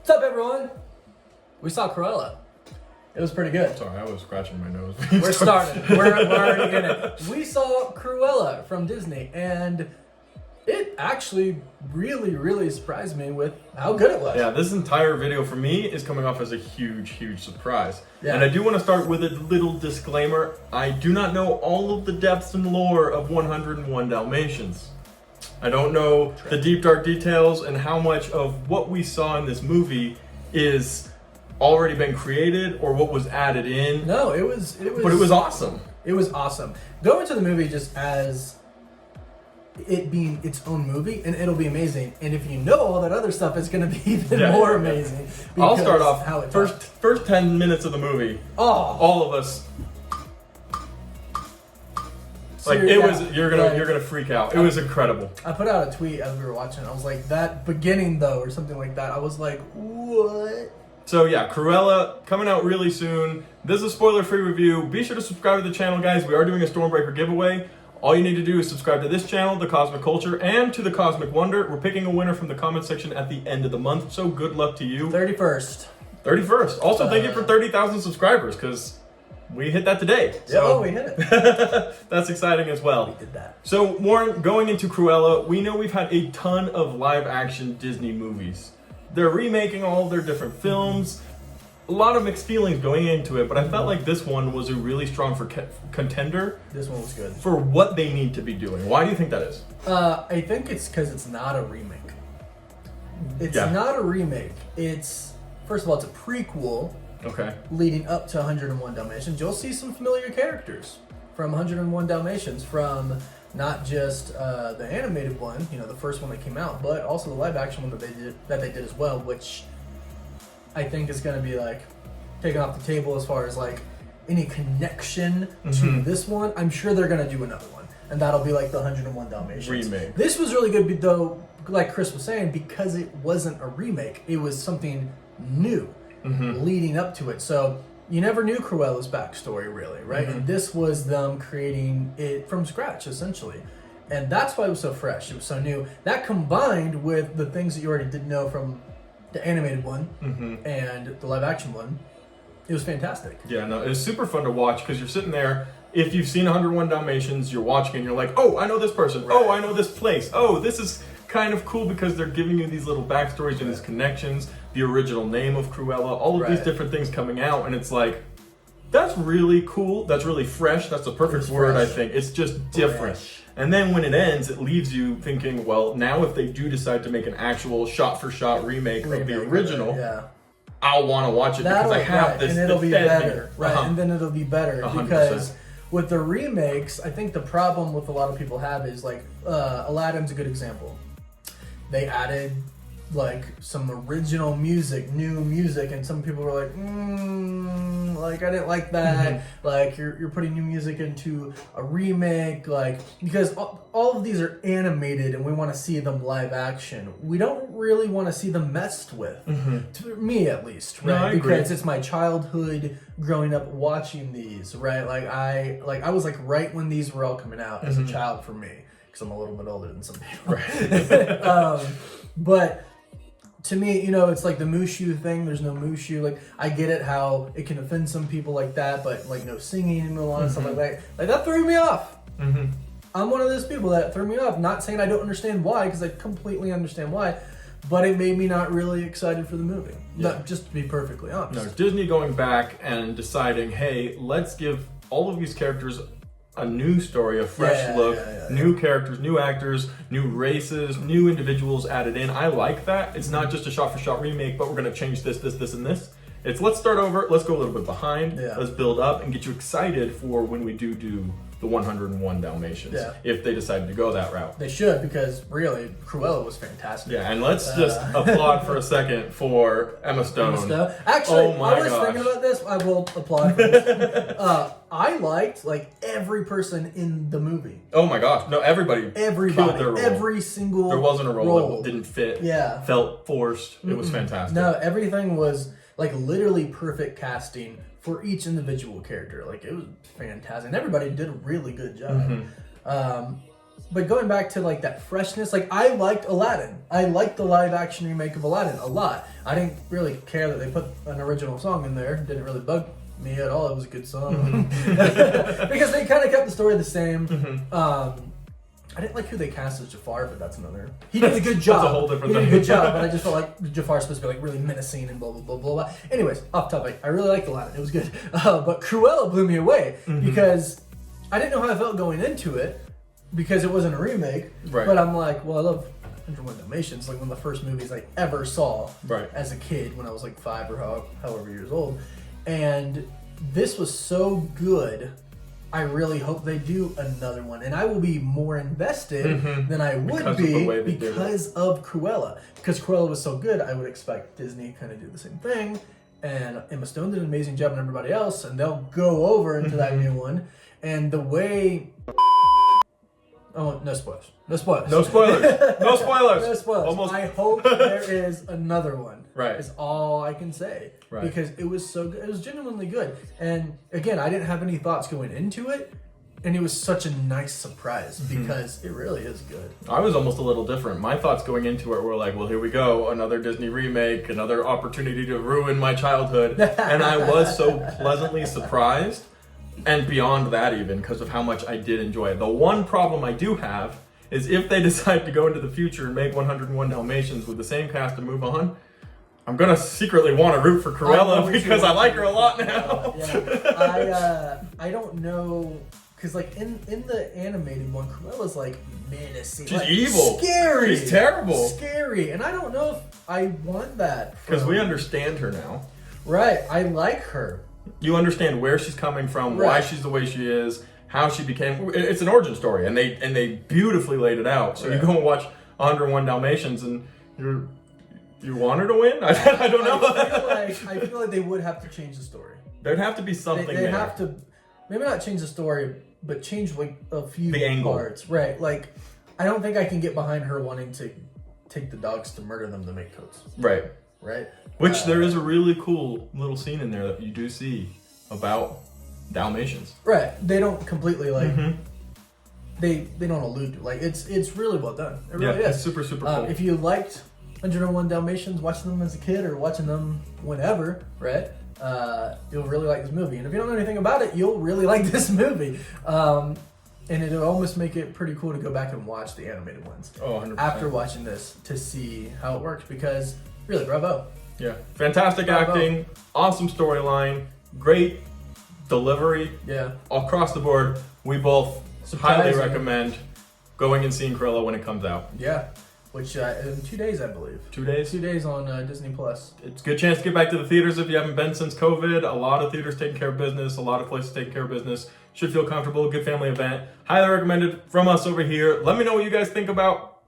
What's up, everyone? We saw Cruella. It was pretty good. Sorry, I was scratching my nose. We're starting. We're already in it. We saw Cruella from Disney, and it actually really surprised me with how good it was. Yeah, this entire video for me is coming off as a huge surprise. Yeah. And I do want to start with a little disclaimer. I do not know all of the depths and lore of 101 Dalmatians. I don't know the deep dark details and how much of what we saw in this movie is already been created or what was added in. No, it was. But it was awesome. It was awesome. Go into the movie just as it being its own movie, and it'll be amazing. And if you know all that other stuff, it's going to be even more amazing. I'll start off how it first 10 minutes of the movie. Oh, all of us. Like it was, you're gonna freak out. It was incredible. I put out a tweet as we were watching. I was like, that beginning though, or something like that. I was like, what? So yeah, Cruella coming out really soon. This is a spoiler-free review. Be sure to subscribe to the channel, guys. We are doing a Stormbreaker giveaway. All you need to do is subscribe to this channel, The Cosmic Culture, and to The Cosmic Wonder. We're picking a winner from the comment section at the end of the month. So good luck to you. 31st. 31st. Also, thank you for 30,000 subscribers because we hit that today. So we hit it. That's exciting as well. We did that. So, Warren, going into Cruella, we know we've had a ton of live-action Disney movies. They're remaking all of their different films. A lot of mixed feelings going into it, but I felt like this one was a really strong contender. This one was good. For what they need to be doing. Why do you think that is? I think it's because it's not a remake. It's not a remake. It's, first of all, it's a prequel. Okay. Leading up to 101 Dalmatians. You'll see some familiar characters from 101 Dalmatians, from not just the animated one, you know, the first one that came out, but also the live action one that they did as well, which I think is going to be like taken off the table as far as like any connection to this one. I'm sure they're going to do another one, and that'll be like the 101 Dalmatians remake. This was really good though, like Chris was saying, because it wasn't a remake. It was something new. Leading up to it. So you never knew Cruella's backstory really, right? And this was them creating it from scratch essentially. And that's why it was so fresh. It was so new. That combined with the things that you already did know from the animated one and the live action one, it was fantastic. Yeah, no, it was super fun to watch because you're sitting there. If you've seen 101 Dalmatians, you're watching and you're like, oh, I know this person. Right. Oh, I know this place. Oh, this is kind of cool because they're giving you these little backstories and these connections, the original name of Cruella, all of these different things coming out, and it's like, that's really cool, that's really fresh, that's the perfect word, I think. It's just different. And then when it ends, it leaves you thinking, well, now if they do decide to make an actual shot-for-shot remake of the original, I'll want to watch it because I have this. And it'll be better, right? Uh-huh. And then it'll be better 100%. Because with the remakes, I think the problem with a lot of people have is like, Aladdin's a good example. They added like some original music, new music, and some people were like, I didn't like that. Like you're putting new music into a remake, like, because all of these are animated and we want to see them live action. We don't really want to see them messed with, to me at least, right? No, I agree. Because it's my childhood growing up watching these, right? Like I was like right when these were all coming out as a child for me. I'm a little bit older than some people. Right. But to me, you know, it's like the Mushu thing. There's no Mushu. Like, I get it how it can offend some people like that, but like no singing and Mulan and stuff like that. Like that threw me off. I'm one of those people that threw me off. Not saying I don't understand why, because I completely understand why, but it made me not really excited for the movie. Not, just to be perfectly honest. No, Disney going back and deciding, hey, let's give all of these characters a new story, a fresh look, new characters, new actors, new races, new individuals added in. I like that. It's not just a shot-for-shot remake, but we're going to change this, and this. It's let's start over, let's go a little bit behind, let's build up and get you excited for when we do the 101 Dalmatians, if they decided to go that route. They should, because really, Cruella was fantastic. Yeah, and let's just applaud for a second for Emma Stone. Actually, I was thinking about this. I will applaud for this. I liked like every person in the movie. Oh my gosh, no, everybody killed their role. Every single There wasn't a role that didn't fit. Felt forced. It was fantastic. No, everything was like literally perfect casting for each individual character. Like it was fantastic. And everybody did a really good job. But going back to like that freshness, like I liked Aladdin. I liked the live action remake of Aladdin a lot. I didn't really care that they put an original song in there. It didn't really bug me at all. It was a good song. Because they kind of kept the story the same. I didn't like who they cast as Jafar, but that's another. He did a good job. That's a whole different thing. He did a good job, but I just felt like Jafar's supposed to be like really menacing and blah blah blah blah blah. Anyways, off topic. I really liked Aladdin. It was good, but Cruella blew me away because I didn't know how I felt going into it because it wasn't a remake. Right. But I'm like, well, I love 101 Dalmatians, like one of the first movies I ever saw as a kid when I was like 5 or however years old, and this was so good. I really hope they do another one, and I will be more invested than I would be because of Cruella. Because Cruella was so good, I would expect Disney kind of do the same thing. And Emma Stone did an amazing job, and everybody else, and they'll go over into that new one. And the way, oh, no spoilers, no spoilers, no spoilers, no spoilers, no spoilers. Almost. I hope there is another one. Right. Is all I can say. Right. Because it was so good. It was genuinely good. And again, I didn't have any thoughts going into it. And it was such a nice surprise because it really is good. I was almost a little different. My thoughts going into it were like, well, here we go. Another Disney remake, another opportunity to ruin my childhood. And I was so pleasantly surprised. And beyond that even, because of how much I did enjoy it. The one problem I do have is if they decide to go into the future and make 101 Dalmatians with the same cast and move on, I'm gonna secretly want to root for Cruella because I like her a lot now. I don't know, because like in the animated one, Cruella's like menacing. She's like, evil, scary, she's terrible, scary, and I don't know if I want that because we understand her now. Right, I like her. You understand where she's coming from, why she's the way she is, how she became. It's an origin story, and they beautifully laid it out. So you go and watch 101 Dalmatians, and you want her to win? I don't know. I feel like they would have to change the story. There'd have to be something. They have to, maybe not change the story, but change like a few parts. Right. Like, I don't think I can get behind her wanting to take the dogs to murder them to make coats. Right. Right. Which there is a really cool little scene in there that you do see about Dalmatians. Right. They don't completely like. They don't allude to like it's really well done. It really is. It's super cool. If you liked 101 Dalmatians, watching them as a kid or watching them whenever, right? You'll really like this movie. And if you don't know anything about it, you'll really like this movie. And it'll almost make it pretty cool to go back and watch the animated ones. Oh, 100%. After watching this to see how it works, because really, bravo. Yeah. Fantastic acting, awesome storyline, great delivery. Yeah. Across the board, we both highly recommend going and seeing Cruella when it comes out. Yeah. Which in 2 days, I believe. 2 days? 2 days on Disney Plus. It's a good chance to get back to the theaters if you haven't been since COVID. A lot of theaters taking care of business. A lot of places taking care of business. Should feel comfortable. Good family event. Highly recommended from us over here. Let me know what you guys think about...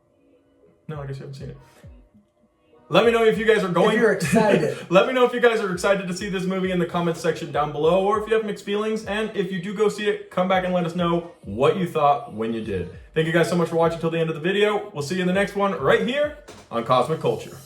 No, I guess you haven't seen it. Let me know if you guys are going... If you're excited. Let me know if you guys are excited to see this movie in the comments section down below, or if you have mixed feelings. And if you do go see it, come back and let us know what you thought when you did. Thank you guys so much for watching till the end of the video. We'll see you in the next one right here on Cosmic Culture.